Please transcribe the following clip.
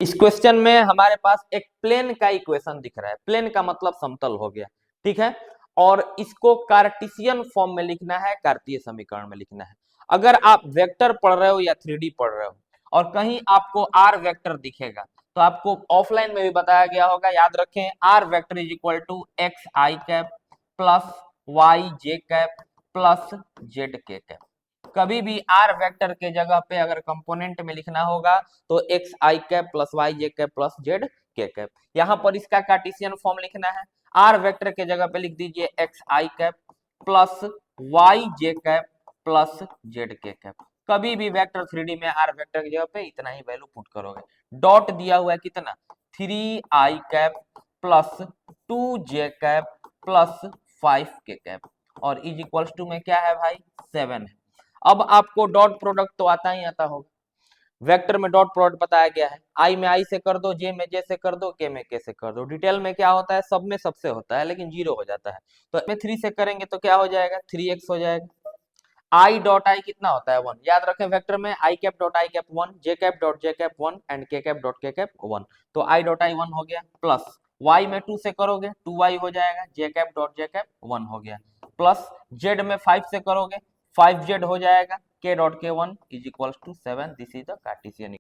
इस क्वेश्चन में हमारे पास एक प्लेन का इक्वेशन दिख रहा है, प्लेन का मतलब समतल हो गया, ठीक है। और इसको कार्टेशियन फॉर्म में लिखना है, कार्तीय समीकरण में लिखना है। अगर आप वेक्टर पढ़ रहे हो या 3D पढ़ रहे हो और कहीं आपको आर वेक्टर दिखेगा तो आपको ऑफलाइन में भी बताया गया होगा, याद रखें, R vector is equal to X I cap plus Y J cap plus Z K cap. कभी भी आर वेक्टर के जगह पे अगर कंपोनेंट में लिखना होगा तो x I cap plus Y J cap plus Z K cap. यहाँ पर इसका कार्टेशियन फॉर्म लिखना है, आर वेक्टर के जगह पे लिख दीजिए x I cap plus Y J cap plus Z K cap. कभी भी वेक्टर 3D में आर वेक्टर की जगह पे इतना ही वैल्यू पुट करोगे। डॉट दिया हुआ है कितना, 3 आई कैप प्लस 2 जे कैप प्लस 5 के कैप और इज इक्वल्स टू में क्या है भाई 7 है। अब आपको डॉट प्रोडक्ट तो आता ही आता होगा, वेक्टर में डॉट प्रोडक्ट बताया गया है, आई में आई से कर दो, जे में जे से कर दो, के में के से कर दो। डिटेल में क्या होता है, सब में सबसे होता है लेकिन जीरो हो जाता है। तो में 3 से करेंगे तो क्या हो जाएगा 3x हो जाएगा। आई डॉट आई कितना होता है 1, याद रखें वेक्टर में I cap dot I cap 1, J cap dot J cap 1 and K cap dot K cap 1। तो आई डॉट आई 1 हो गया प्लस y में 2 से करोगे 2y हो जाएगा, जे कैप डॉट जे कैप 1 हो गया प्लस z में 5 से करोगे 5z हो जाएगा, k dot k 1 is equals to 7। This is the Cartesian